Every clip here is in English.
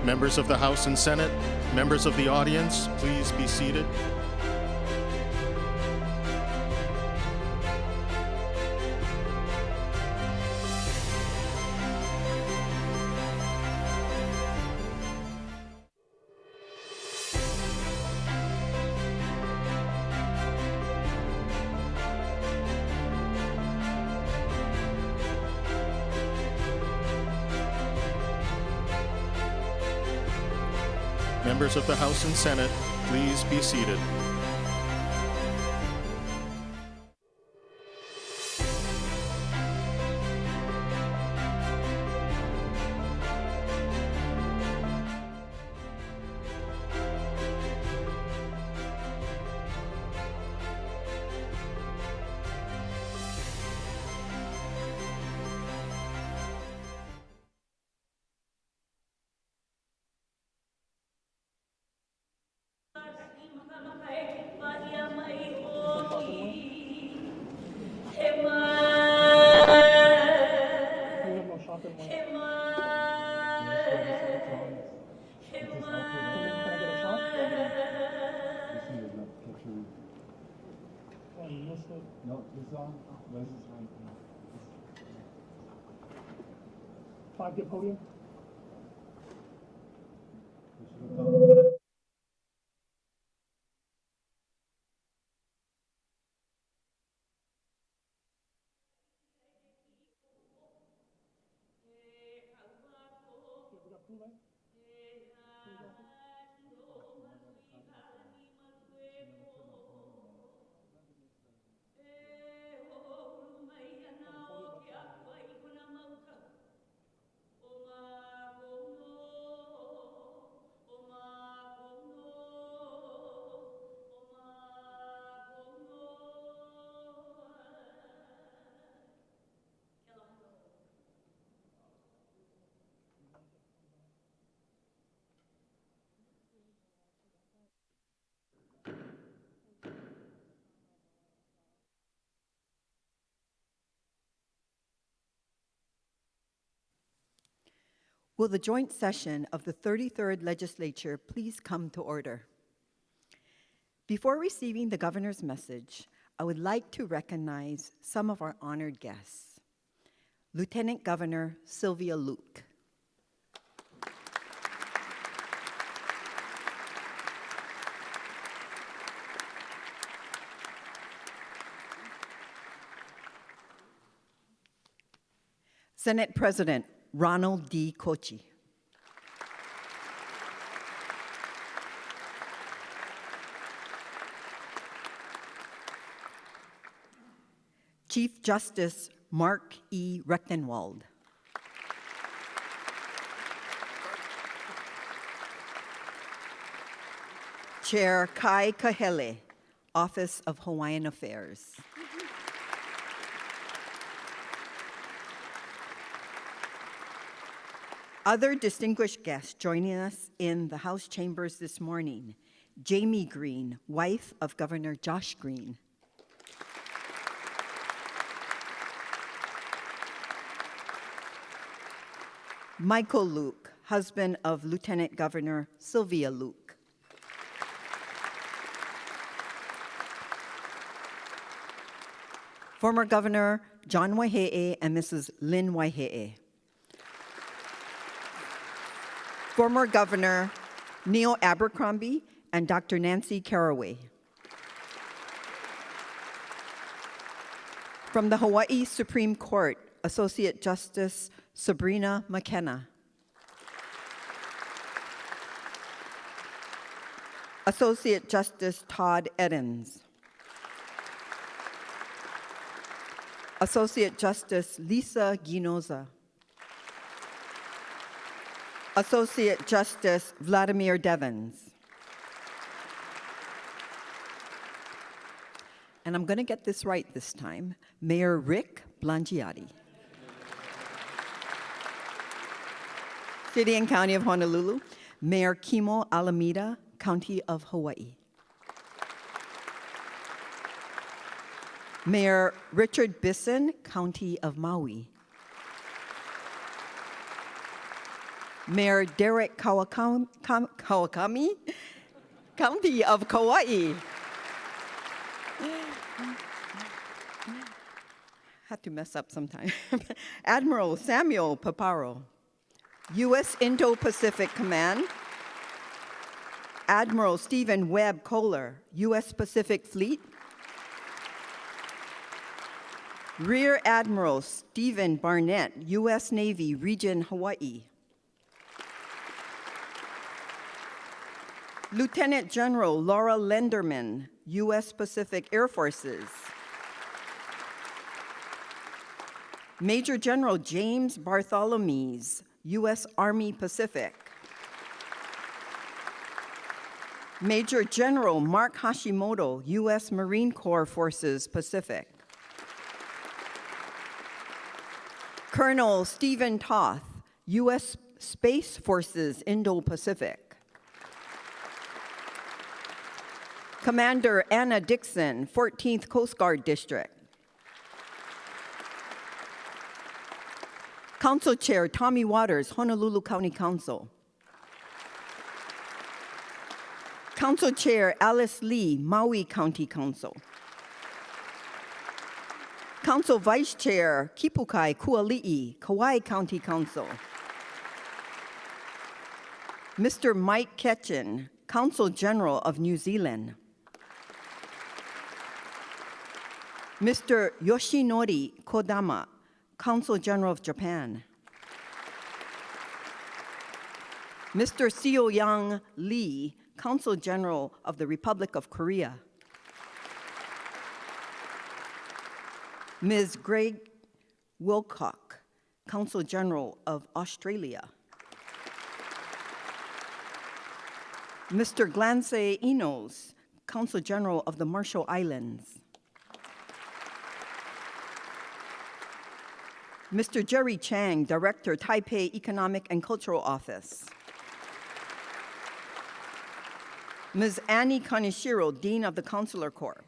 Members of the House and Senate, members of the audience, please be seated. Members of the House and Senate, please be seated. No, this is on. This is on. 5 get podium. Will the joint session of the 33rd Legislature please come to order? Before receiving the governor's message, I would like to recognize some of our honored guests. Lieutenant Governor Sylvia Luke. Senate President Ronald D. Kochi. Chief Justice Mark E. Rechtenwald. Chair Kai Kahele, Office of Hawaiian Affairs. Other distinguished guests joining us in the House chambers this morning: Jamie Green, wife of Governor Josh Green. Michael Luke, husband of Lieutenant Governor Sylvia Luke. Former Governor John Waihe'e and Mrs. Lynn Waihe'e. Former Governor Neil Abercrombie and Dr. Nancy Caraway. From the Hawaii Supreme Court, Associate Justice Sabrina McKenna. Associate Justice Todd Edens. Associate Justice Lisa Guinoza. Associate Justice Vladimir Devens. And I'm going to get this right this time, Mayor Rick Blangiati. City and County of Honolulu, Mayor Kimo Alameda, County of Hawaii. Mayor Richard Bisson, County of Maui. Mayor Derek Kawakami, County of Kauai. Had to mess up sometime. Admiral Samuel Paparo, U.S. Indo-Pacific Command. Admiral Stephen Webb Kohler, U.S. Pacific Fleet. Rear Admiral Stephen Barnett, U.S. Navy, Region Hawaii. Lieutenant General Laura Lenderman, U.S. Pacific Air Forces. Major General James Bartholomews, U.S. Army Pacific. Major General Mark Hashimoto, U.S. Marine Corps Forces Pacific. Colonel Stephen Toth, U.S. Space Forces Indo-Pacific. Commander Anna Dixon, 14th Coast Guard District. Council Chair Tommy Waters, Honolulu County Council. Council Chair Alice Lee, Maui County Council. Council Vice Chair Kipukai Kuali'i, Kauai County Council. Mr. Mike Ketchen, Consul General of New Zealand. Mr. Yoshinori Kodama, Consul General of Japan. Mr. Seo-Yang Lee, Consul General of the Republic of Korea. Ms. Greg Wilcock, Consul General of Australia. Mr. Glancey Enos, Consul General of the Marshall Islands. Mr. Jerry Chang, Director, Taipei Economic and Cultural Office. Ms. Annie Kaneshiro, Dean of the Consular Corps.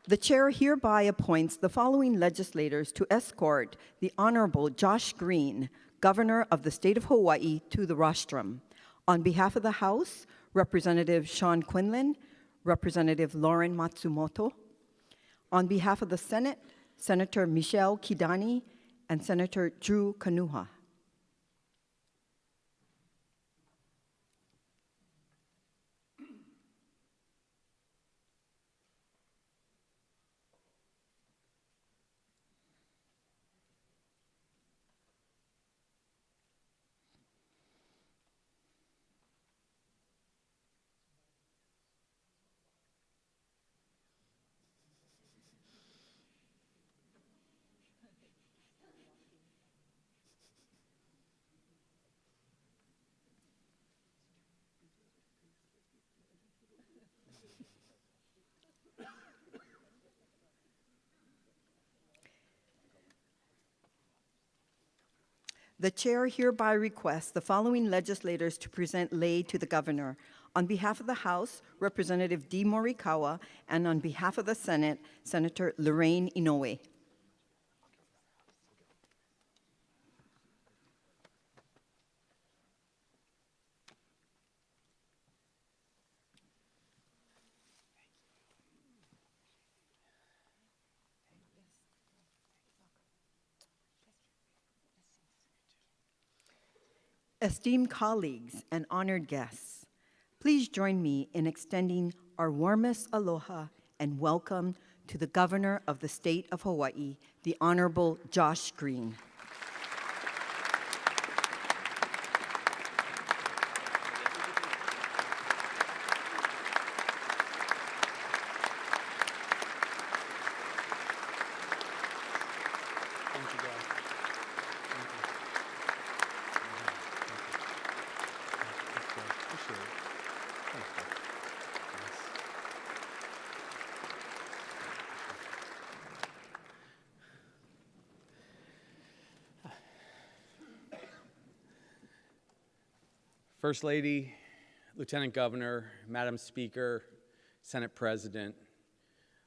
The chair hereby appoints the following legislators to escort the Honorable Josh Green, Governor of the State of Hawaii, to the rostrum. On behalf of the House, Representative Sean Quinlan, Representative Lauren Matsumoto. On behalf of the Senate, Senator Michelle Kidani and Senator Drew Kanuha. The chair hereby requests the following legislators to present lei to the governor. On behalf of the House, Representative D. Morikawa, and on behalf of the Senate, Senator Lorraine Inoue. Esteemed colleagues and honored guests, please join me in extending our warmest aloha and welcome to the Governor of the State of Hawaii, the Honorable Josh Green. First Lady, Lieutenant Governor, Madam Speaker, Senate President,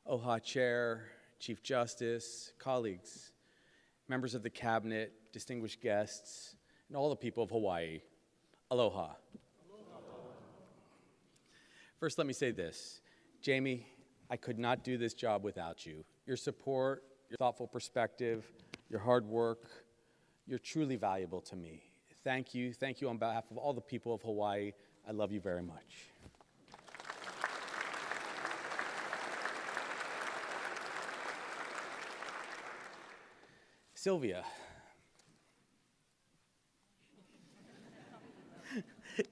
OHA Chair, Chief Justice, colleagues, members of the cabinet, distinguished guests, and all the people of Hawaii, aloha. First, let me say this. Jamie, I could not do this job without you. Your support, your thoughtful perspective, your hard work, you're truly valuable to me. Thank you on behalf of all the people of Hawaii. I love you very much. Sylvia.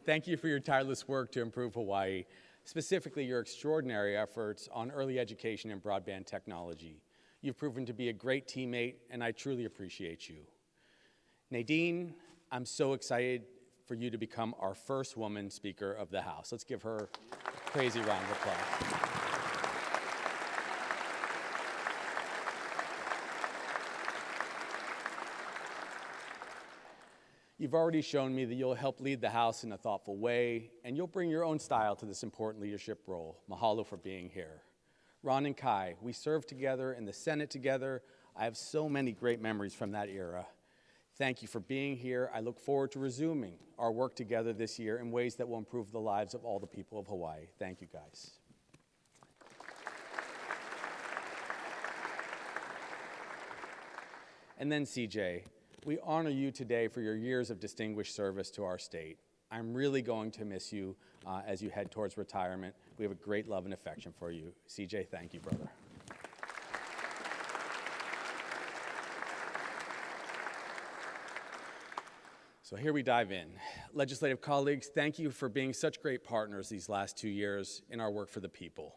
Thank you for your tireless work to improve Hawaii, specifically your extraordinary efforts on early education and broadband technology. You've proven to be a great teammate, and I truly appreciate you. Nadine, I'm so excited for you to become our first woman Speaker of the House. Let's give her a crazy round of applause. You've already shown me that you'll help lead the House in a thoughtful way, and you'll bring your own style to this important leadership role. Mahalo for being here. Ron and Kai, we served together in the Senate together. I have so many great memories from that era. Thank you for being here. I look forward to resuming our work together this year in ways that will improve the lives of all the people of Hawaii. Thank you, guys. And then CJ, we honor you today for your years of distinguished service to our state. I'm really going to miss you as you head towards retirement. We have a great love and affection for you. CJ, thank you, brother. So here we dive in. Legislative colleagues, thank you for being such great partners these last 2 years in our work for the people.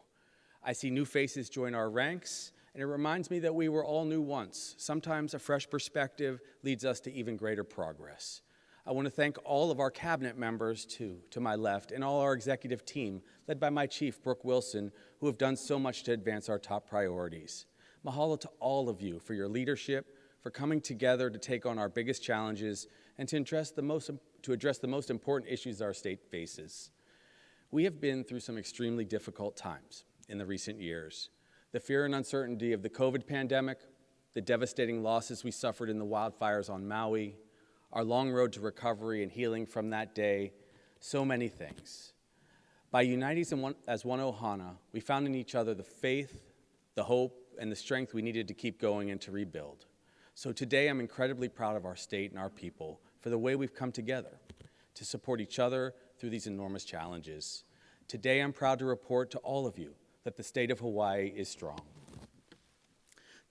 I see new faces join our ranks, and it reminds me that we were all new once. Sometimes a fresh perspective leads us to even greater progress. I want to thank all of our cabinet members, to my left, and all our executive team, led by my chief, Brooke Wilson, who have done so much to advance our top priorities. Mahalo to all of you for your leadership, for coming together to take on our biggest challenges, and to address the most important issues our state faces. We have been through some extremely difficult times in the recent years. The fear and uncertainty of the COVID pandemic, the devastating losses we suffered in the wildfires on Maui, our long road to recovery and healing from that day, so many things. By uniting as one Ohana, we found in each other the faith, the hope, and the strength we needed to keep going and to rebuild. So today I'm incredibly proud of our state and our people for the way we've come together to support each other through these enormous challenges. Today I'm proud to report to all of you that the state of Hawaii is strong.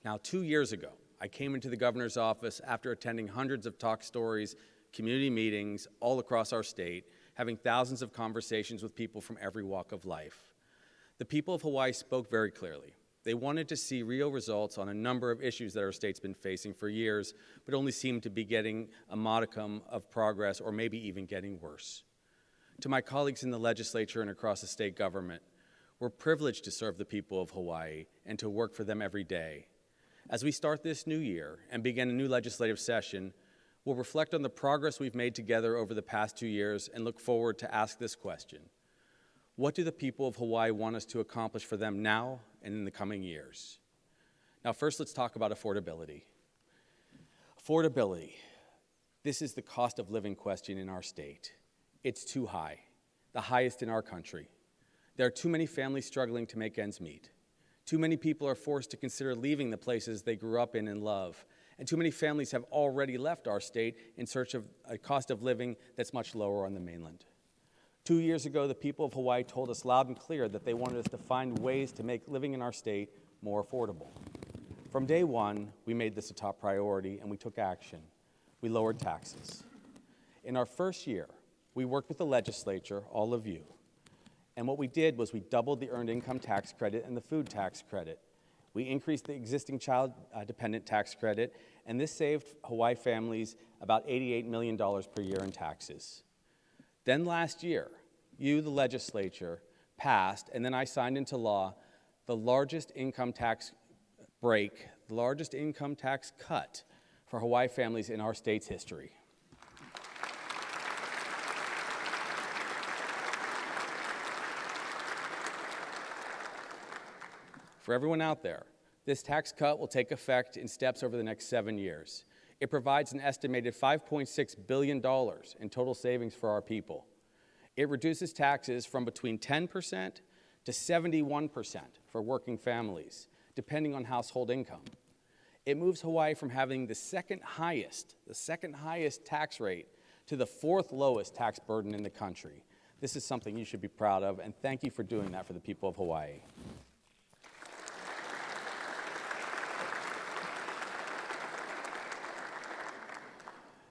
Now, 2 years ago, I came into the governor's office after attending hundreds of talk stories, community meetings all across our state, having thousands of conversations with people from every walk of life. The people of Hawaii spoke very clearly. They wanted to see real results on a number of issues that our state's been facing for years, but only seemed to be getting a modicum of progress or maybe even getting worse. To my colleagues in the legislature and across the state government, we're privileged to serve the people of Hawaii and to work for them every day. As we start this new year and begin a new legislative session, we'll reflect on the progress we've made together over the past 2 years and look forward to ask this question. What do the people of Hawaii want us to accomplish for them now and in the coming years? Now, first, let's talk about affordability. Affordability. This is the cost of living question in our state. It's too high, the highest in our country. There are too many families struggling to make ends meet. Too many people are forced to consider leaving the places they grew up in and love. And too many families have already left our state in search of a cost of living that's much lower on the mainland. 2 years ago, the people of Hawaii told us loud and clear that they wanted us to find ways to make living in our state more affordable. From day one, we made this a top priority and we took action. We lowered taxes. In our first year, we worked with the legislature, all of you, and what we did was we doubled the earned income tax credit and the food tax credit. We increased the existing child dependent tax credit, and this saved Hawaii families about $88 million per year in taxes. Then last year, you, the legislature, passed, and then I signed into law, the largest income tax break, the largest income tax cut for Hawaii families in our state's history. For everyone out there, This tax cut will take effect in steps over the next 7 years. It provides an estimated $5.6 billion in total savings for our people. It reduces taxes from between 10% to 71% for working families, depending on household income. It moves Hawaii from having the second highest tax rate to the fourth lowest tax burden in the country. This is something you should be proud of, and thank you for doing that for the people of Hawaii.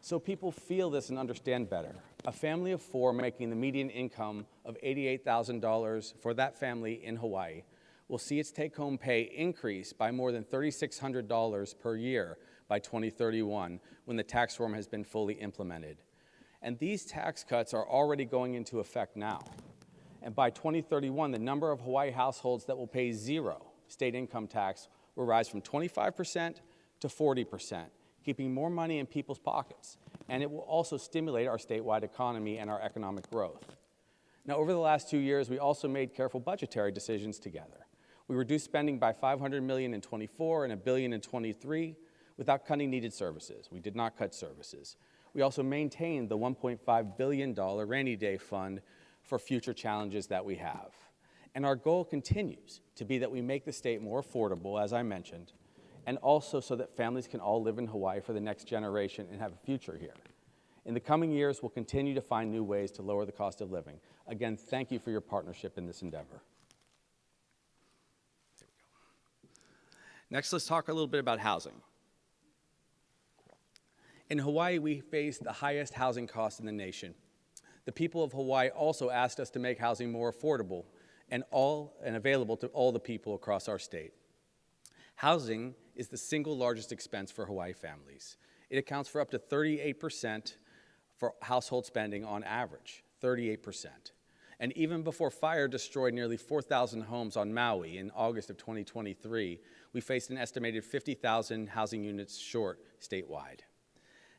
So people feel this and understand better. A family of four making the median income of $88,000 for that family in Hawaii will see its take-home pay increase by more than $3,600 per year by 2031 when the tax reform has been fully implemented. And these tax cuts are already going into effect now. And by 2031, the number of Hawaii households that will pay zero state income tax will rise from 25% to 40%, keeping more money in people's pockets. And it will also stimulate our statewide economy and our economic growth. Now, over the last 2 years, we also made careful budgetary decisions together. We reduced spending by $500 million in '24 and $1 billion in '23 without cutting needed services. We did not cut services. We also maintained the $1.5 billion rainy day fund for future challenges that we have. And our goal continues to be that we make the state more affordable, as I mentioned, and also so that families can all live in Hawaii for the next generation and have a future here. In the coming years, we'll continue to find new ways to lower the cost of living. Again, thank you for your partnership in this endeavor. Next, let's talk a little bit about housing. In Hawaii, we face the highest housing costs in the nation. The people of Hawaii also asked us to make housing more affordable and available to all the people across our state. Housing is the single largest expense for Hawaii families. It accounts for up to 38% for household spending on average, 38%. And even before fire destroyed nearly 4,000 homes on Maui in August of 2023, we faced an estimated 50,000 housing units short statewide.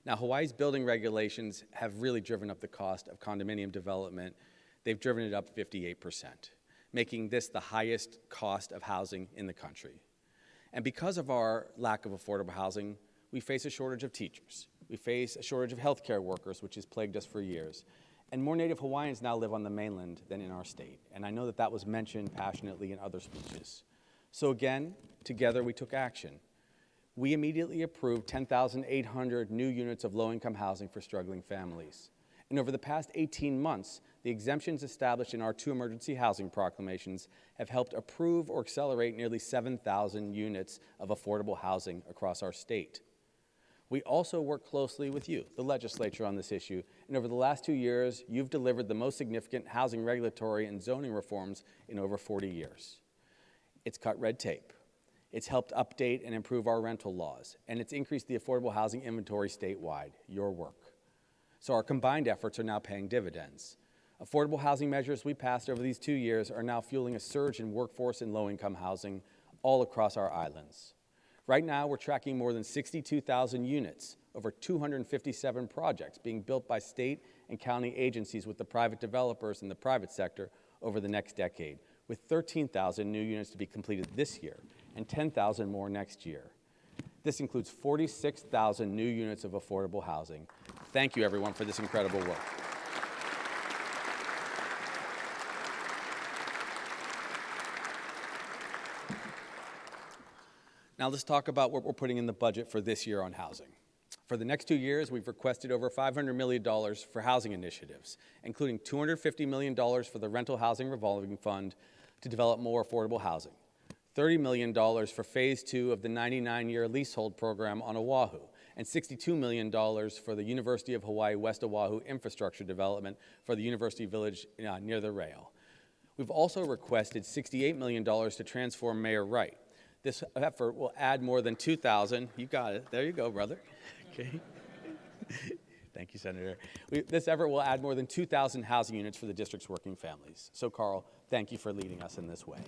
Now, Hawaii's building regulations have really driven up the cost of condominium development. They've driven it up 58%, making this the highest cost of housing in the country. And because of our lack of affordable housing, we face a shortage of teachers. We face a shortage of healthcare workers, which has plagued us for years. And more Native Hawaiians now live on the mainland than in our state. And I know that that was mentioned passionately in other speeches. So again, together we took action. We immediately approved 10,800 new units of low-income housing for struggling families. And over the past 18 months, the exemptions established in our 2 emergency housing proclamations have helped approve or accelerate nearly 7,000 units of affordable housing across our state. We also work closely with you, the legislature, on this issue, and over the last 2 years, you've delivered the most significant housing regulatory and zoning reforms in over 40 years. It's cut red tape. It's helped update and improve our rental laws, and it's increased the affordable housing inventory statewide, your work. So our combined efforts are now paying dividends. Affordable housing measures we passed over these 2 years are now fueling a surge in workforce and low-income housing all across our islands. Right now, we're tracking more than 62,000 units, over 257 projects being built by state and county agencies with the private developers in the private sector over the next decade, with 13,000 new units to be completed this year and 10,000 more next year. This includes 46,000 new units of affordable housing. Thank you, everyone, for this incredible work. Now let's talk about what we're putting in the budget for this year on housing. For the next 2 years, we've requested over $500 million for housing initiatives, including $250 million for the Rental Housing Revolving Fund to develop more affordable housing, $30 million for Phase 2 of the 99-year leasehold program on Oahu, and $62 million for the University of Hawaii West Oahu infrastructure development for the University Village near the rail. We've also requested $68 million to transform Mayor Wright. This effort will add more than 2,000, you got it, there you go, brother. Okay. Thank you, Senator. This effort will add more than 2,000 housing units for the district's working families. So, Carl, thank you for leading us in this way.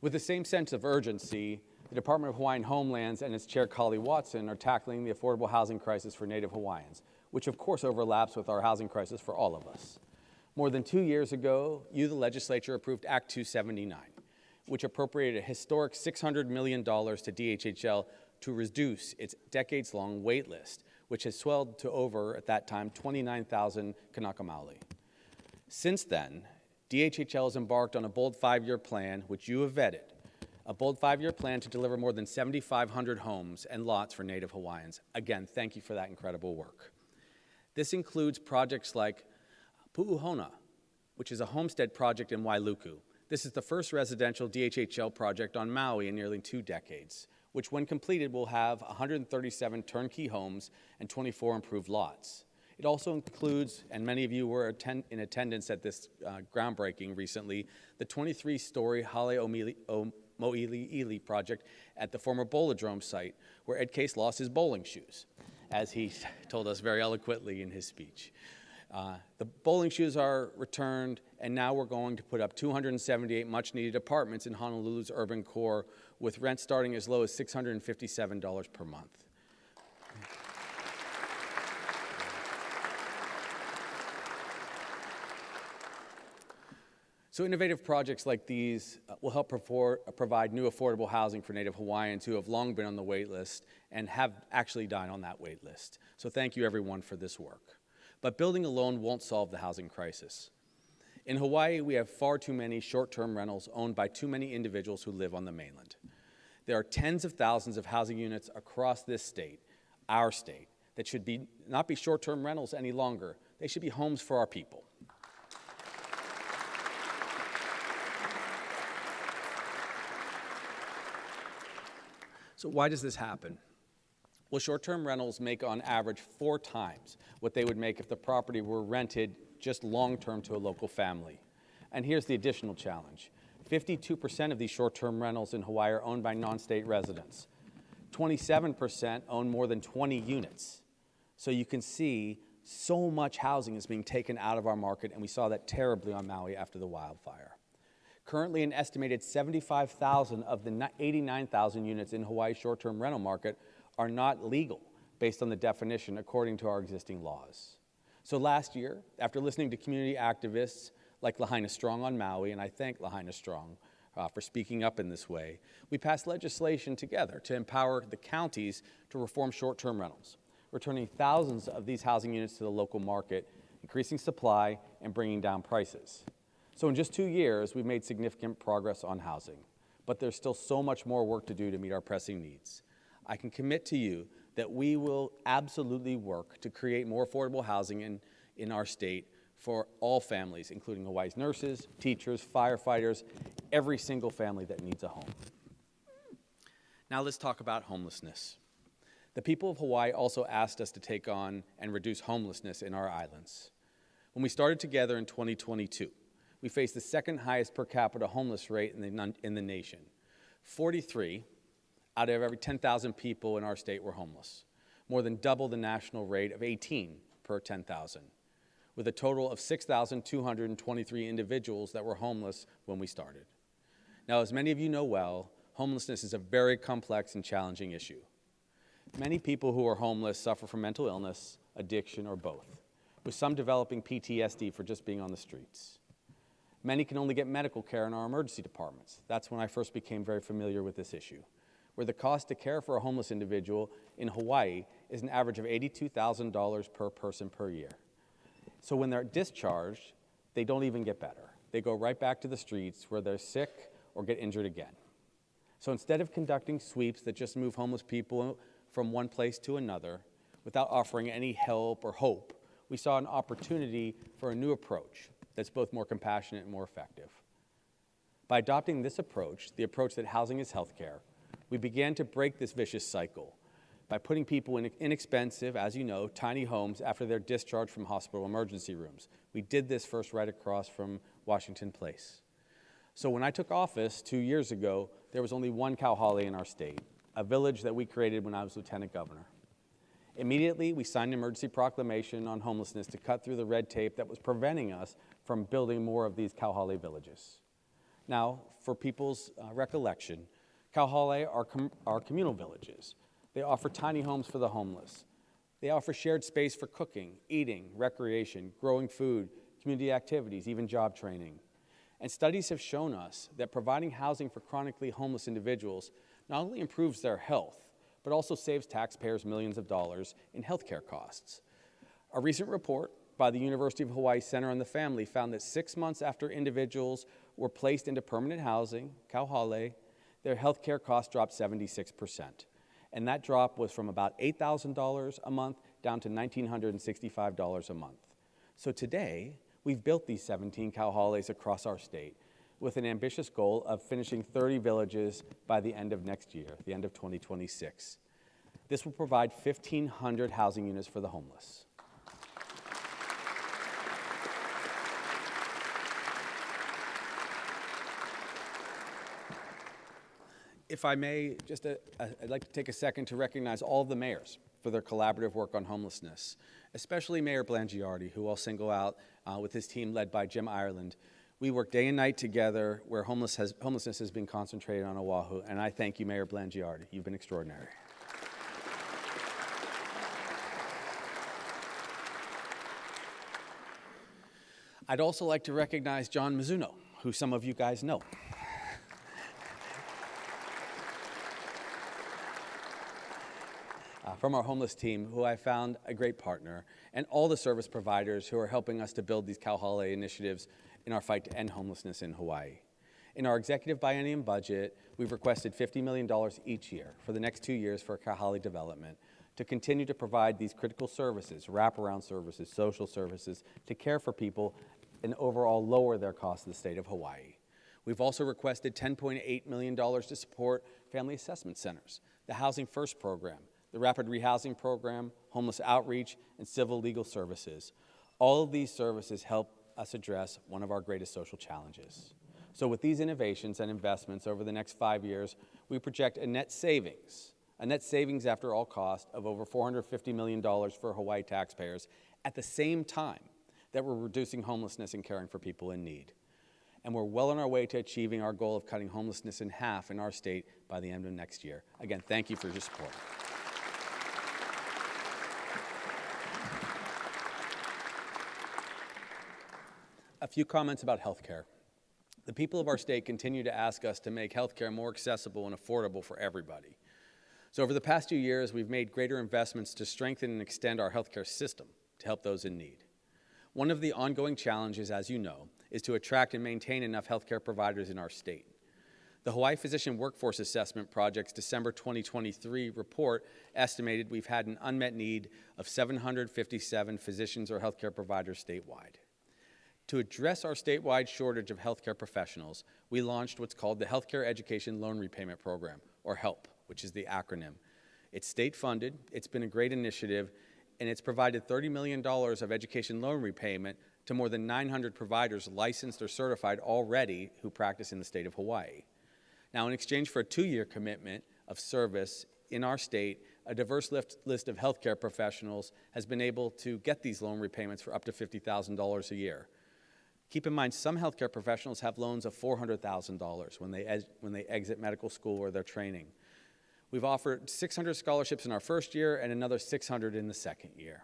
With the same sense of urgency, the Department of Hawaiian Homelands and its chair, Kali Watson, are tackling the affordable housing crisis for Native Hawaiians, which of course overlaps with our housing crisis for all of us. More than 2 years ago, you, the legislature, approved Act 279, which appropriated a historic $600 million to DHHL to reduce its decades-long wait list, which has swelled to over, at that time, 29,000 Kanaka Maoli. Since then, DHHL has embarked on a bold 5-year plan, which you have vetted, a bold 5-year plan to deliver more than 7,500 homes and lots for Native Hawaiians. Again, thank you for that incredible work. This includes projects like Pu'uhona, which is a homestead project in Wailuku. This is the first residential DHHL project on Maui in nearly 2 decades, which when completed will have 137 turnkey homes and 24 improved lots. It also includes, and many of you were in attendance at this groundbreaking recently, the 23-story Hale Mo'iliili project at the former Bolodrome site, where Ed Case lost his bowling shoes, as he told us very eloquently in his speech. The bowling shoes are returned, and now we're going to put up 278 much-needed apartments in Honolulu's urban core, with rent starting as low as $657 per month. So innovative projects like these will help provide new affordable housing for Native Hawaiians who have long been on the wait list and have actually died on that wait list. So thank you, everyone, for this work. But building alone won't solve the housing crisis. In Hawaii, we have far too many short-term rentals owned by too many individuals who live on the mainland. There are tens of thousands of housing units across this state, our state, that should not be short-term rentals any longer. They should be homes for our people. So why does this happen? Well, short-term rentals make on average 4 times what they would make if the property were rented just long-term to a local family. And here's the additional challenge. 52% of these short-term rentals in Hawaii are owned by non-state residents. 27% own more than 20 units. So you can see so much housing is being taken out of our market, and we saw that terribly on Maui after the wildfire. Currently, an estimated 75,000 of the 89,000 units in Hawaii's short-term rental market are not legal based on the definition according to our existing laws. So last year, after listening to community activists like Lahaina Strong on Maui, and I thank Lahaina Strong for speaking up in this way, we passed legislation together to empower the counties to reform short-term rentals, returning thousands of these housing units to the local market, increasing supply, and bringing down prices. So in just 2 years, we've made significant progress on housing, but there's still so much more work to do to meet our pressing needs. I can commit to you that we will absolutely work to create more affordable housing in our state for all families, including Hawaii's nurses, teachers, firefighters, every single family that needs a home. Now let's talk about homelessness. The people of Hawaii also asked us to take on and reduce homelessness in our islands. When we started together in 2022, we faced the second highest per capita homeless rate in the nation. 43 out of every 10,000 people in our state were homeless, more than double the national rate of 18 per 10,000, with a total of 6,223 individuals that were homeless when we started. Now, as many of you know well, homelessness is a very complex and challenging issue. Many people who are homeless suffer from mental illness, addiction, or both, with some developing PTSD for just being on the streets. Many can only get medical care in our emergency departments. That's when I first became very familiar with this issue, where the cost to care for a homeless individual in Hawaii is an average of $82,000 per person per year. So when they're discharged, they don't even get better. They go right back to the streets where they're sick or get injured again. So instead of conducting sweeps that just move homeless people from one place to another without offering any help or hope, we saw an opportunity for a new approach that's both more compassionate and more effective. By adopting this approach, the approach that housing is healthcare, we began to break this vicious cycle by putting people in inexpensive, as you know, tiny homes after they're discharged from hospital emergency rooms. We did this first right across from Washington Place. So when I took office 2 years ago, there was only one Kauhale in our state, a village that we created when I was lieutenant governor. Immediately, we signed an emergency proclamation on homelessness to cut through the red tape that was preventing us from building more of these Kauhale villages. Now, for people's recollection, Kauhale are communal villages. They offer tiny homes for the homeless. They offer shared space for cooking, eating, recreation, growing food, community activities, even job training. And studies have shown us that providing housing for chronically homeless individuals not only improves their health, but also saves taxpayers millions of dollars in healthcare costs. A recent report by the University of Hawaii Center on the Family found that 6 months after individuals were placed into permanent housing, kauhale, their healthcare costs dropped 76%. And that drop was from about $8,000 a month down to $1,965 a month. So today, we've built these 17 kauhales across our state with an ambitious goal of finishing 30 villages by the end of next year, the end of 2026. This will provide 1,500 housing units for the homeless. If I may, I'd like to take a second to recognize all of the mayors for their collaborative work on homelessness, especially Mayor Blangiardi, who I'll single out with his team led by Jim Ireland. We work day and night together where homelessness has been concentrated on Oahu, and I thank you, Mayor Blangiardi. You've been extraordinary. I'd also like to recognize John Mizuno, who some of you guys know. From our homeless team, who I found a great partner, and all the service providers who are helping us to build these kauhale initiatives in our fight to end homelessness in Hawaii. In our executive biennium budget, we've requested $50 million each year for the next 2 years for kauhale development to continue to provide these critical services, wraparound services, social services, to care for people and overall lower their costs in the state of Hawaii. We've also requested $10.8 million to support family assessment centers, the Housing First program, the Rapid Rehousing Program, homeless outreach, and civil legal services. All of these services help us address one of our greatest social challenges. So with these innovations and investments over the next 5 years, we project a net savings after all cost of over $450 million for Hawaii taxpayers at the same time that we're reducing homelessness and caring for people in need. And we're well on our way to achieving our goal of cutting homelessness in half in our state by the end of next year. Again, thank you for your support. A few comments about healthcare. The people of our state continue to ask us to make healthcare more accessible and affordable for everybody. So over the past 2 years, we've made greater investments to strengthen and extend our healthcare system to help those in need. One of the ongoing challenges, as you know, is to attract and maintain enough healthcare providers in our state. The Hawaii Physician Workforce Assessment Project's December 2023 report estimated we've had an unmet need of 757 physicians or healthcare providers statewide. To address our statewide shortage of healthcare professionals, we launched what's called the Healthcare Education Loan Repayment Program, or HELP, which is the acronym. It's state-funded, it's been a great initiative, and it's provided $30 million of education loan repayment to more than 900 providers licensed or certified already who practice in the state of Hawaii. Now, in exchange for a 2-year commitment of service in our state, a diverse list of healthcare professionals has been able to get these loan repayments for up to $50,000 a year. Keep in mind, some healthcare professionals have loans of $400,000 when they exit medical school or their training. We've offered 600 scholarships in our first year and another 600 in the second year.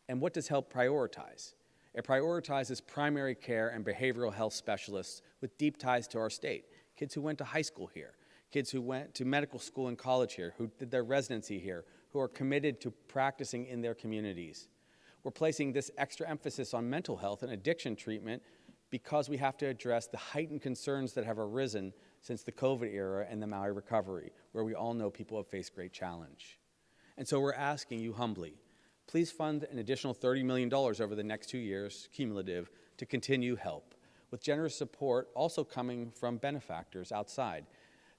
And what does HELP prioritize? It prioritizes primary care and behavioral health specialists with deep ties to our state, kids who went to high school here, kids who went to medical school and college here, who did their residency here, who are committed to practicing in their communities. We're placing this extra emphasis on mental health and addiction treatment because we have to address the heightened concerns that have arisen since the COVID era and the Maui recovery, where we all know people have faced great challenge. And so we're asking you humbly, please fund an additional $30 million over the next 2 years, cumulative, to continue HELP, with generous support also coming from benefactors outside.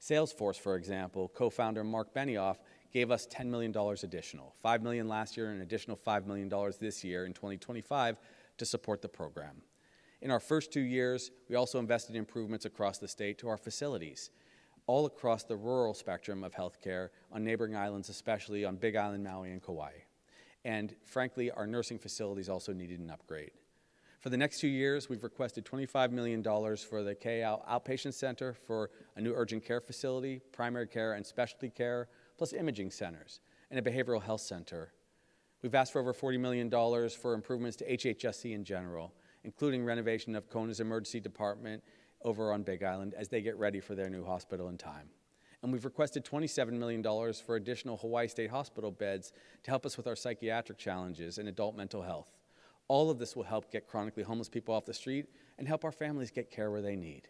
Salesforce, for example, co-founder Mark Benioff gave us $10 million additional, $5 million last year and an additional $5 million this year in 2025 to support the program. In our first 2 years, we also invested in improvements across the state to our facilities, all across the rural spectrum of healthcare on neighboring islands, especially on Big Island, Maui, and Kauai. And frankly, our nursing facilities also needed an upgrade. For the next 2 years, we've requested $25 million for the Keau Outpatient Center for a new urgent care facility, primary care and specialty care, plus imaging centers, and a behavioral health center. We've asked for over $40 million for improvements to HST in general, including renovation of Kona's emergency department over on Big Island as they get ready for their new hospital in time. And we've requested $27 million for additional Hawaii State Hospital beds to help us with our psychiatric challenges and adult mental health. All of this will help get chronically homeless people off the street and help our families get care where they need.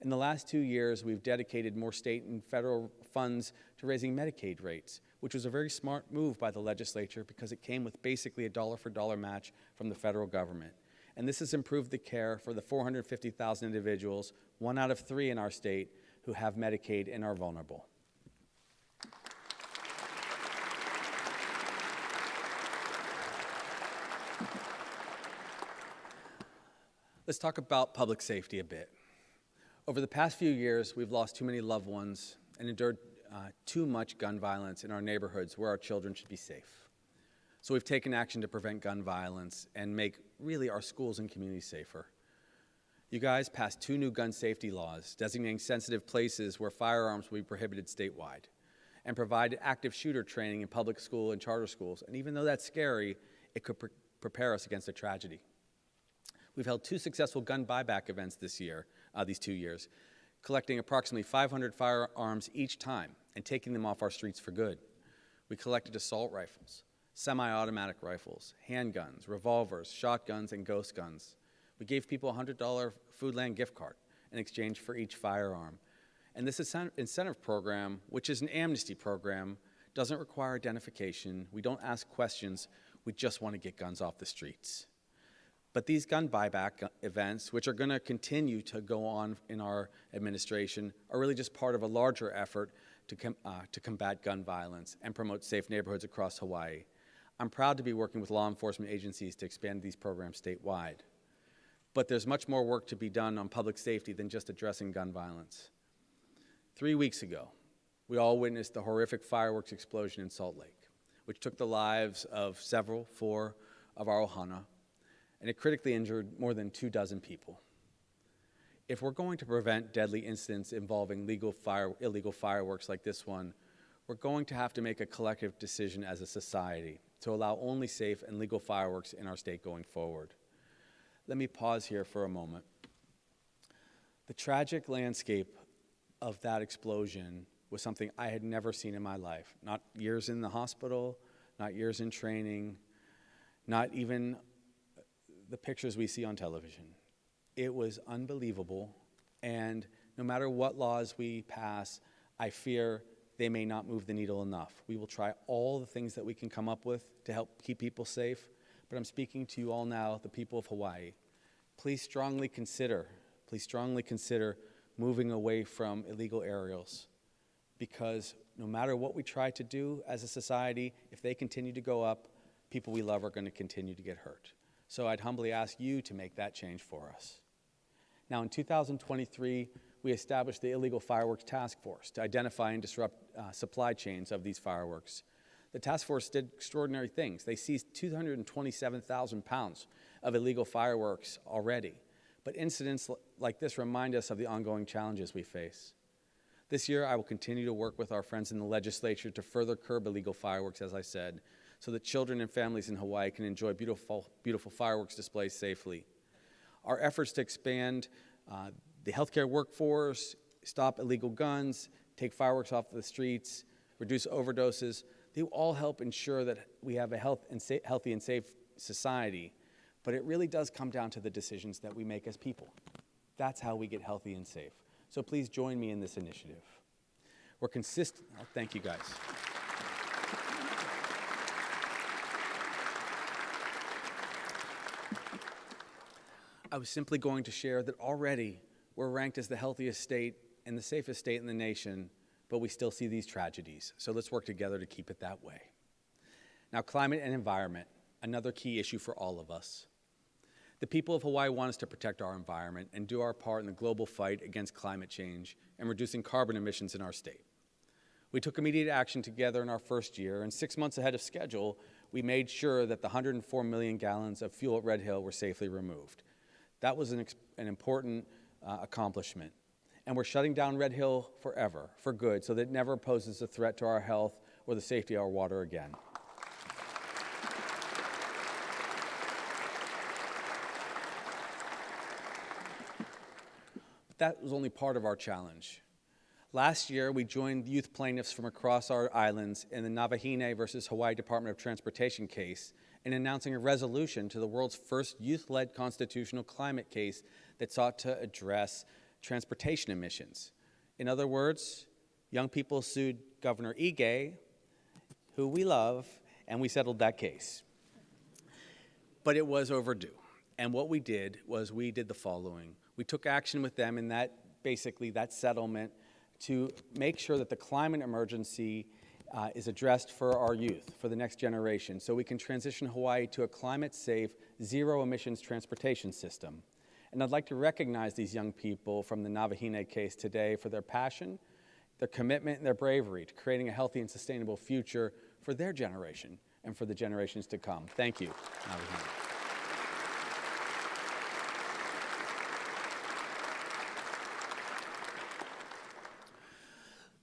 In the last 2 years, we've dedicated more state and federal funds to raising Medicaid rates, which was a very smart move by the legislature because it came with basically a dollar-for-dollar match from the federal government. And this has improved the care for the 450,000 individuals, 1 out of 3 in our state, who have Medicaid and are vulnerable. Let's talk about public safety a bit. Over the past few years, we've lost too many loved ones and endured too much gun violence in our neighborhoods where our children should be safe. So we've taken action to prevent gun violence and make really our schools and communities safer. You guys passed 2 new gun safety laws designating sensitive places where firearms will be prohibited statewide and provide active shooter training in public school and charter schools. And even though that's scary, it could prepare us against a tragedy. We've held 2 successful gun buyback events this year, these 2 years, collecting approximately 500 firearms each time and taking them off our streets for good. We collected assault rifles, semi-automatic rifles, handguns, revolvers, shotguns, and ghost guns. We gave people a $100 Foodland gift card in exchange for each firearm. And this incentive program, which is an amnesty program, doesn't require identification. We don't ask questions. We just want to get guns off the streets. But these gun buyback events, which are going to continue to go on in our administration, are really just part of a larger effort to combat gun violence and promote safe neighborhoods across Hawaii. I'm proud to be working with law enforcement agencies to expand these programs statewide. But there's much more work to be done on public safety than just addressing gun violence. 3 weeks ago, we all witnessed the horrific fireworks explosion in Salt Lake, which took the lives of 4 of our ohana, and it critically injured more than 24 people. If we're going to prevent deadly incidents involving illegal fireworks like this one, we're going to have to make a collective decision as a society to allow only safe and legal fireworks in our state going forward. Let me pause here for a moment. The tragic landscape of that explosion was something I had never seen in my life. Not years in the hospital, not years in training, not even the pictures we see on television. It was unbelievable, and no matter what laws we pass, I fear they may not move the needle enough. We will try all the things that we can come up with to help keep people safe, but I'm speaking to you all now, the people of Hawaii. Please strongly consider moving away from illegal aerials, because no matter what we try to do as a society, if they continue to go up, people we love are going to continue to get hurt. So I'd humbly ask you to make that change for us. Now in 2023, we established the Illegal Fireworks Task Force to identify and disrupt supply chains of these fireworks. The task force did extraordinary things. They seized 227,000 pounds of illegal fireworks already. But incidents like this remind us of the ongoing challenges we face. This year, I will continue to work with our friends in the legislature to further curb illegal fireworks, as I said, so that children and families in Hawaii can enjoy beautiful fireworks displays safely. Our efforts to expand the healthcare workforce, stop illegal guns, take fireworks off the streets, reduce overdoses, they all help ensure that we have a healthy and safe society. But it really does come down to the decisions that we make as people. That's how we get healthy and safe. So please join me in this initiative. We're consistent. Oh, thank you, guys. I was simply going to share that already we're ranked as the healthiest state and the safest state in the nation, but we still see these tragedies. So let's work together to keep it that way. Now, climate and environment, another key issue for all of us. The people of Hawaii want us to protect our environment and do our part in the global fight against climate change and reducing carbon emissions in our state. We took immediate action together in our first year, and 6 months ahead of schedule, we made sure that the 104 million gallons of fuel at Red Hill were safely removed. That was an important accomplishment. And we're shutting down Red Hill forever, for good, so that it never poses a threat to our health or the safety of our water again. that was only part of our challenge. Last year, we joined youth plaintiffs from across our islands in the Navahine versus Hawaii Department of Transportation case in announcing a resolution to the world's first youth-led constitutional climate case that sought to address transportation emissions. In other words, young people sued Governor Ige, who we love, and we settled that case. But it was overdue. And what we did was we did the following. We took action with them in that settlement to make sure that the climate emergency is addressed for our youth, for the next generation, so we can transition Hawaii to a climate-safe, zero-emissions transportation system. And I'd like to recognize these young people from the Navahine case today for their passion, their commitment, and their bravery to creating a healthy and sustainable future for their generation and for the generations to come. Thank you, Navahine.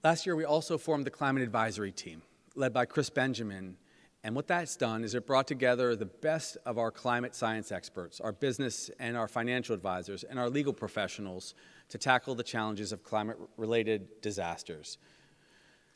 Last year, we also formed the Climate Advisory Team, led by Chris Benjamin. And what that's done is it brought together the best of our climate science experts, our business and our financial advisors, and our legal professionals to tackle the challenges of climate-related disasters.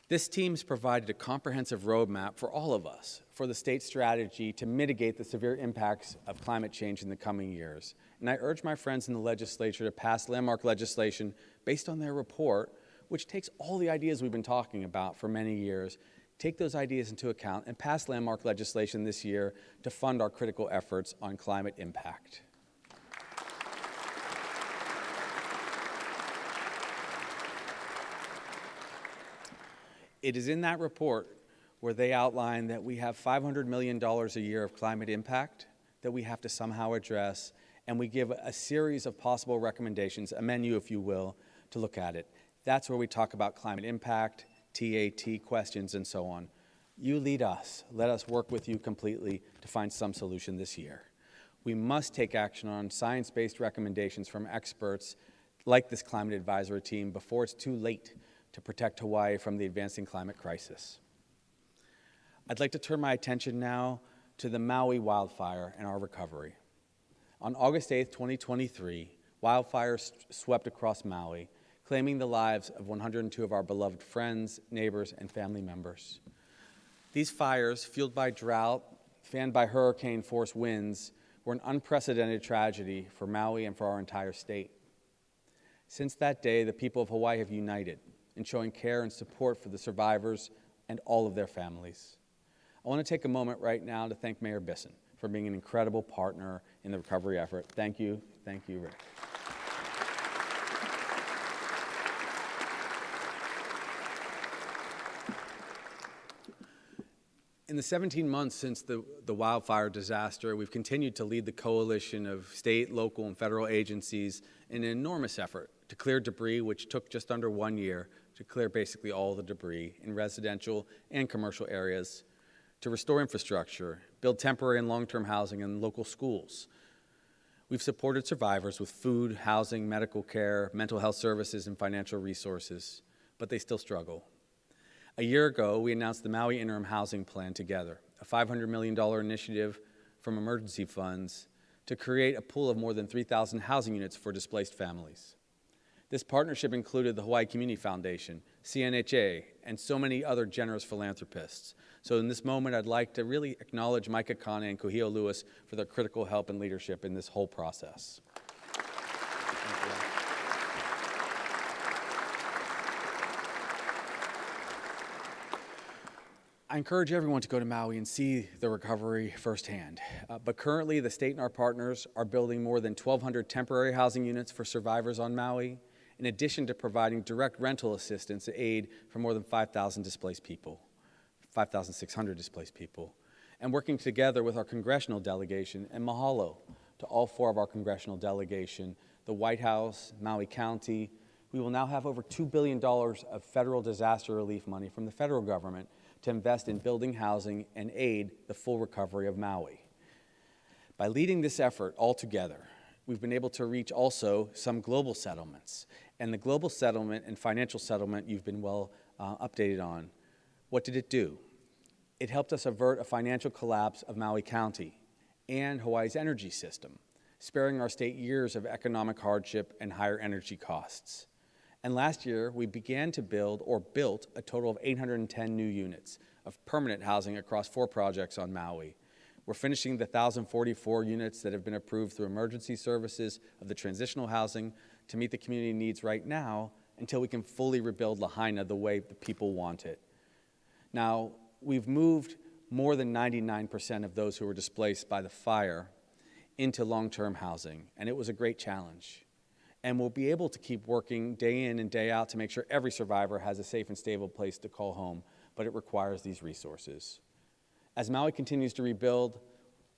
This team's provided a comprehensive roadmap for all of us for the state's strategy to mitigate the severe impacts of climate change in the coming years. And I urge my friends in the legislature to pass landmark legislation based on their report, which takes all the ideas we've been talking about for many years, take those ideas into account, and pass landmark legislation this year to fund our critical efforts on climate impact. It is in that report where they outline that we have $500 million a year of climate impact that we have to somehow address, and we give a series of possible recommendations, a menu, if you will, to look at it. That's where we talk about climate impact, TAT questions, and so on. You lead us. Let us work with you completely to find some solution this year. We must take action on science-based recommendations from experts like this Climate Advisory Team before it's too late to protect Hawaii from the advancing climate crisis. I'd like to turn my attention now to the Maui wildfire and our recovery. On August 8, 2023, wildfires swept across Maui, claiming the lives of 102 of our beloved friends, neighbors, and family members. These fires, fueled by drought, fanned by hurricane-force winds, were an unprecedented tragedy for Maui and for our entire state. Since that day, the people of Hawaii have united in showing care and support for the survivors and all of their families. I want to take a moment right now to thank Mayor Bisson for being an incredible partner in the recovery effort. Thank you, Rick. In the 17 months since the wildfire disaster, we've continued to lead the coalition of state, local, and federal agencies in an enormous effort to clear debris, which took just under 1 year to clear basically all the debris in residential and commercial areas, to restore infrastructure, build temporary and long-term housing in local schools. We've supported survivors with food, housing, medical care, mental health services, and financial resources, but they still struggle. A year ago, we announced the Maui Interim Housing Plan together, a $500 million initiative from emergency funds to create a pool of more than 3,000 housing units for displaced families. This partnership included the Hawaii Community Foundation, CNHA, and so many other generous philanthropists. So in this moment, I'd like to really acknowledge Micah Kane and Kuhio Lewis for their critical help and leadership in this whole process. I encourage everyone to go to Maui and see the recovery firsthand. But currently, the state and our partners are building more than 1,200 temporary housing units for survivors on Maui, in addition to providing direct rental assistance aid for more than 5,000 displaced people, 5,600 displaced people, and working together with our congressional delegation, and mahalo to all 4 of our congressional delegation, the White House, Maui County. We will now have over $2 billion of federal disaster relief money from the federal government to invest in building housing and aid the full recovery of Maui. By leading this effort all together, we've been able to reach also some global settlements. And the global settlement and financial settlement you've been well updated on. What did it do? It helped us avert a financial collapse of Maui County and Hawaii's energy system, sparing our state years of economic hardship and higher energy costs. And last year, we began to build or built a total of 810 new units of permanent housing across 4 projects on Maui. We're finishing the 1,044 units that have been approved through emergency services of the transitional housing to meet the community needs right now until we can fully rebuild Lahaina the way the people want it. Now, we've moved more than 99% of those who were displaced by the fire into long-term housing, and it was a great challenge. And we'll be able to keep working day in and day out to make sure every survivor has a safe and stable place to call home, but it requires these resources. As Maui continues to rebuild,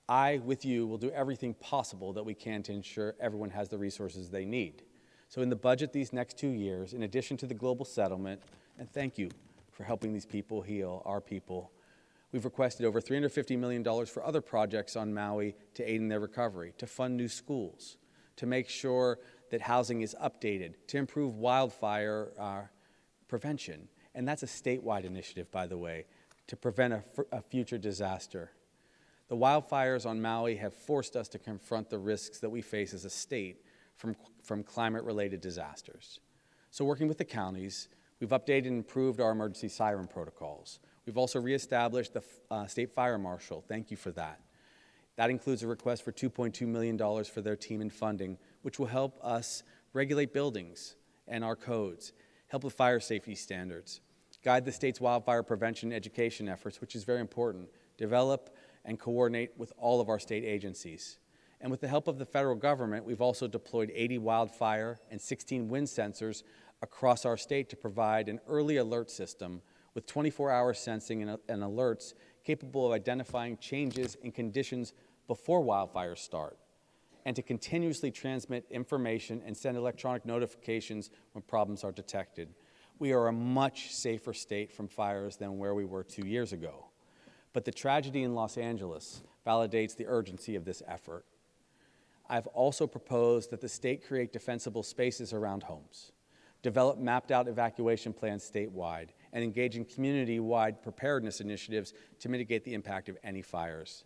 I, with you, will do everything possible that we can to ensure everyone has the resources they need. So in the budget these next 2 years, in addition to the global settlement, and thank you for helping these people heal, our people, we've requested over $350 million for other projects on Maui to aid in their recovery, to fund new schools, to make sure that housing is updated, to improve wildfire prevention. And that's a statewide initiative, by the way, to prevent a future disaster. The wildfires on Maui have forced us to confront the risks that we face as a state from climate-related disasters. So working with the counties, we've updated and improved our emergency siren protocols. We've also reestablished the state fire marshal. Thank you for that. That includes a request for $2.2 million for their team and funding, which will help us regulate buildings and our codes, help with fire safety standards, guide the state's wildfire prevention and education efforts, which is very important, develop and coordinate with all of our state agencies. And with the help of the federal government, we've also deployed 80 wildfire and 16 wind sensors across our state to provide an early alert system with 24-hour sensing and alerts capable of identifying changes in conditions before wildfires start, and to continuously transmit information and send electronic notifications when problems are detected. We are a much safer state from fires than where we were 2 years ago. But the tragedy in Los Angeles validates the urgency of this effort. I've also proposed that the state create defensible spaces around homes, develop mapped-out evacuation plans statewide, and engage in community-wide preparedness initiatives to mitigate the impact of any fires.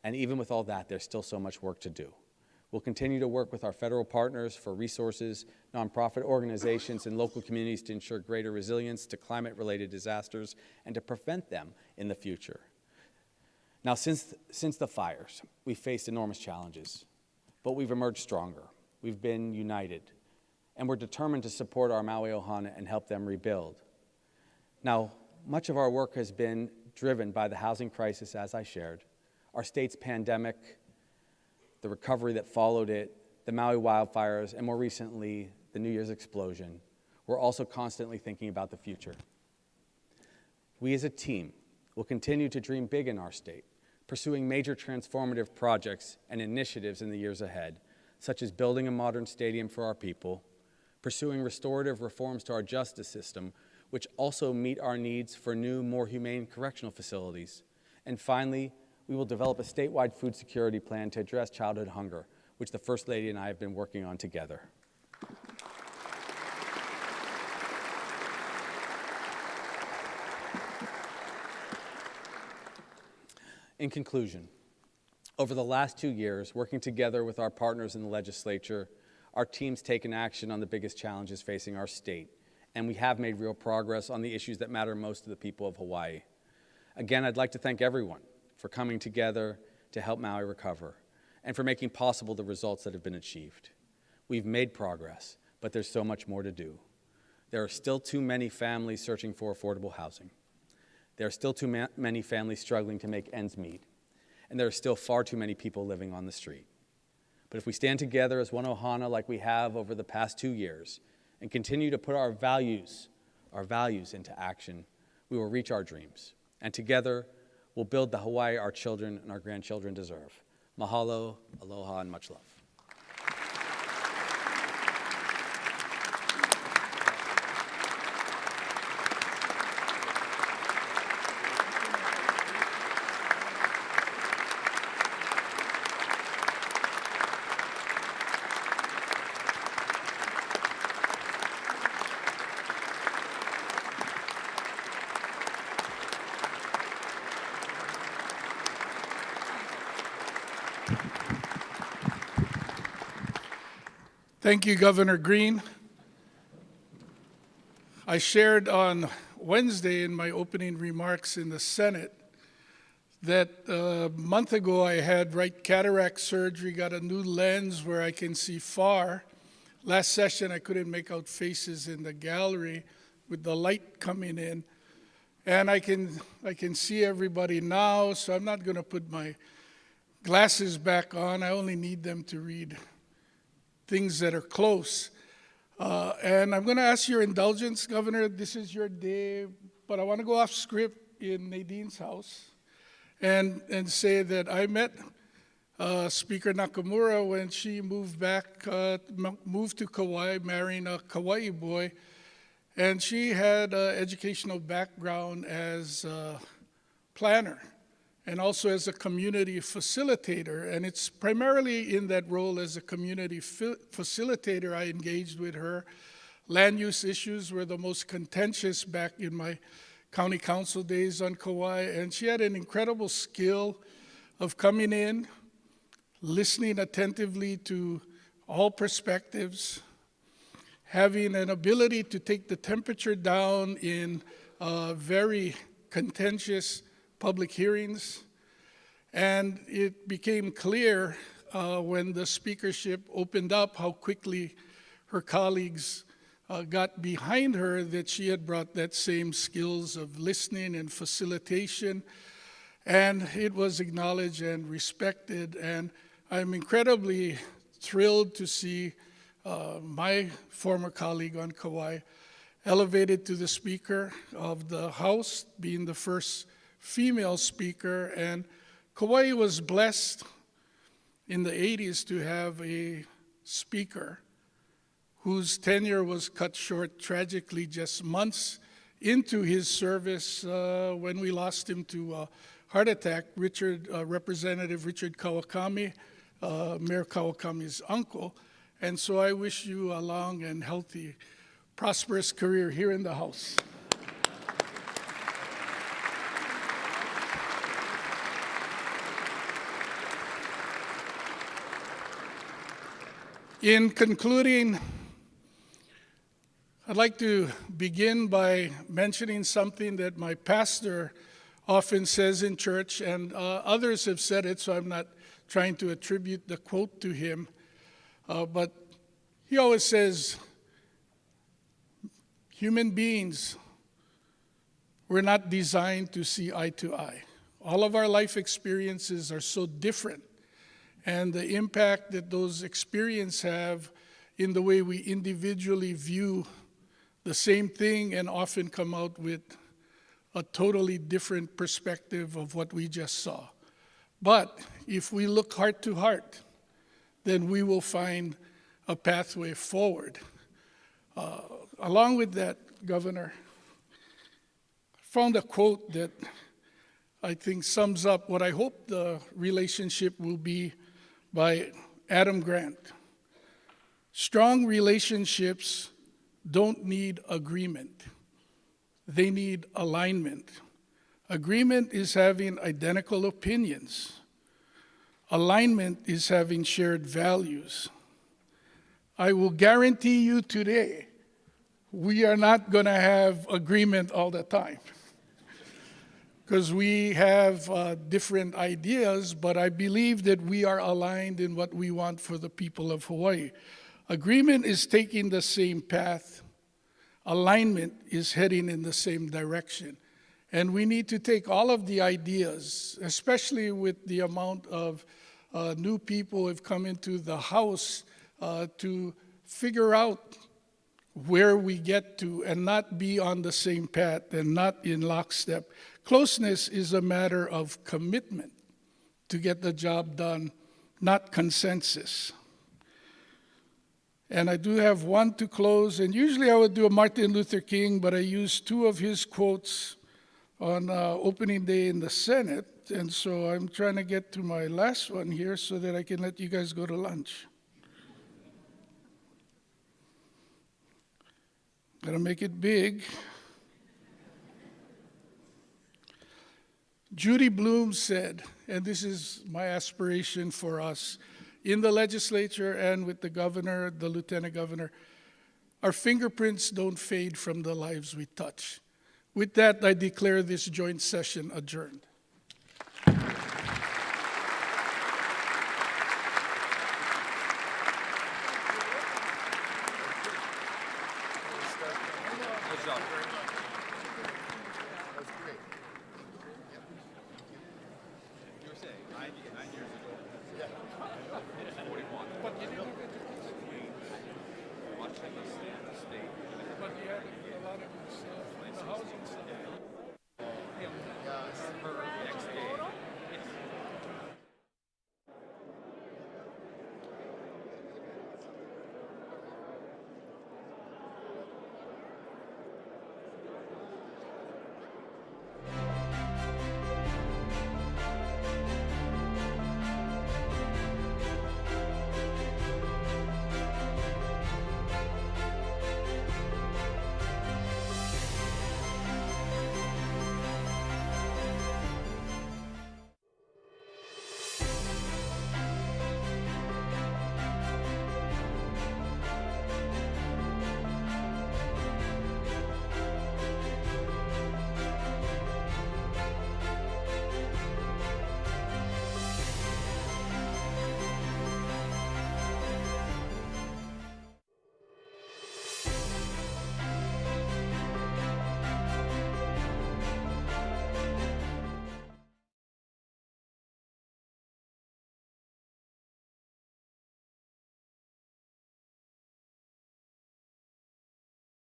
And even with all that, there's still so much work to do. We'll continue to work with our federal partners for resources, nonprofit organizations, and local communities to ensure greater resilience to climate-related disasters and to prevent them in the future. Now, since the fires, we've faced enormous challenges, but we've emerged stronger. We've been united, and we're determined to support our Maui Ohana and help them rebuild. Now, much of our work has been driven by the housing crisis, as I shared, our state's pandemic, the recovery that followed it, the Maui wildfires, and more recently, the New Year's explosion. We're also constantly thinking about the future. We as a team will continue to dream big in our state, pursuing major transformative projects and initiatives in the years ahead, such as building a modern stadium for our people, pursuing restorative reforms to our justice system, which also meet our needs for new, more humane correctional facilities. And finally, we will develop a statewide food security plan to address childhood hunger, which the First Lady and I have been working on together. In conclusion, over the last 2 years, working together with our partners in the legislature, our team's taken action on the biggest challenges facing our state, and we have made real progress on the issues that matter most to the people of Hawaii. Again, I'd like to thank everyone for coming together to help Maui recover and for making possible the results that have been achieved. We've made progress, but there's so much more to do. There are still too many families searching for affordable housing. There are still too many families struggling to make ends meet, and there are still far too many people living on the street. But if we stand together as one Ohana like we have over the past 2 years and continue to put our values into action, we will reach our dreams. And together, we'll build the Hawaii our children and our grandchildren deserve. Mahalo, aloha, and much love. Thank you, Governor Green. I shared on Wednesday in my opening remarks in the Senate that a month ago I had right cataract surgery, got a new lens where I can see far. Last session I couldn't make out faces in the gallery with the light coming in. And I can see everybody now, so I'm not going to put my glasses back on. I only need them to read things that are close. And I'm going to ask your indulgence, Governor. This is your day, but I want to go off script in Nadine's house and say that I met Speaker Nakamura when she moved to Kauai, marrying a Kauai boy. And she had an educational background as a planner and also as a community facilitator. And it's primarily in that role as a community facilitator I engaged with her. Land use issues were the most contentious back in my county council days on Kauai. And she had an incredible skill of coming in, listening attentively to all perspectives, having an ability to take the temperature down in very contentious public hearings. And it became clear when the speakership opened up how quickly her colleagues got behind her that she had brought that same skills of listening and facilitation. And it was acknowledged and respected. And I'm incredibly thrilled to see my former colleague on Kauai elevated to the Speaker of the House, being the first female speaker. And Kauai was blessed in the 80s to have a speaker whose tenure was cut short tragically just months into his service when we lost him to a heart attack. Representative Richard Kawakami, Mayor Kawakami's uncle. And so I wish you a long and healthy, prosperous career here in the House. In concluding, I'd like to begin by mentioning something that my pastor often says in church, and others have said it, so I'm not trying to attribute the quote to him. But he always says, human beings were not designed to see eye to eye. All of our life experiences are so different, and the impact that those experiences have in the way we individually view the same thing and often come out with a totally different perspective of what we just saw. But if we look heart to heart, then we will find a pathway forward. Along with that, Governor, I found a quote that I think sums up what I hope the relationship will be by Adam Grant. Strong relationships don't need agreement. They need alignment. Agreement is having identical opinions. Alignment is having shared values. I will guarantee you today, we are not going to have agreement all the time, because we have different ideas, but I believe that we are aligned in what we want for the people of Hawaii. Agreement is taking the same path. Alignment is heading in the same direction. And we need to take all of the ideas, especially with the amount of new people who have come into the House, to figure out where we get to and not be on the same path and not in lockstep. Closeness is a matter of commitment to get the job done, not consensus. And I do have one to close, and usually I would do a Martin Luther King, but I used two of his quotes on opening day in the Senate, and so I'm trying to get to my last one here so that I can let you guys go to lunch. Gotta make it big. Judy Blume said, and this is my aspiration for us, in the legislature and with the governor, the lieutenant governor, our fingerprints don't fade from the lives we touch. With that, I declare this joint session adjourned. You were saying,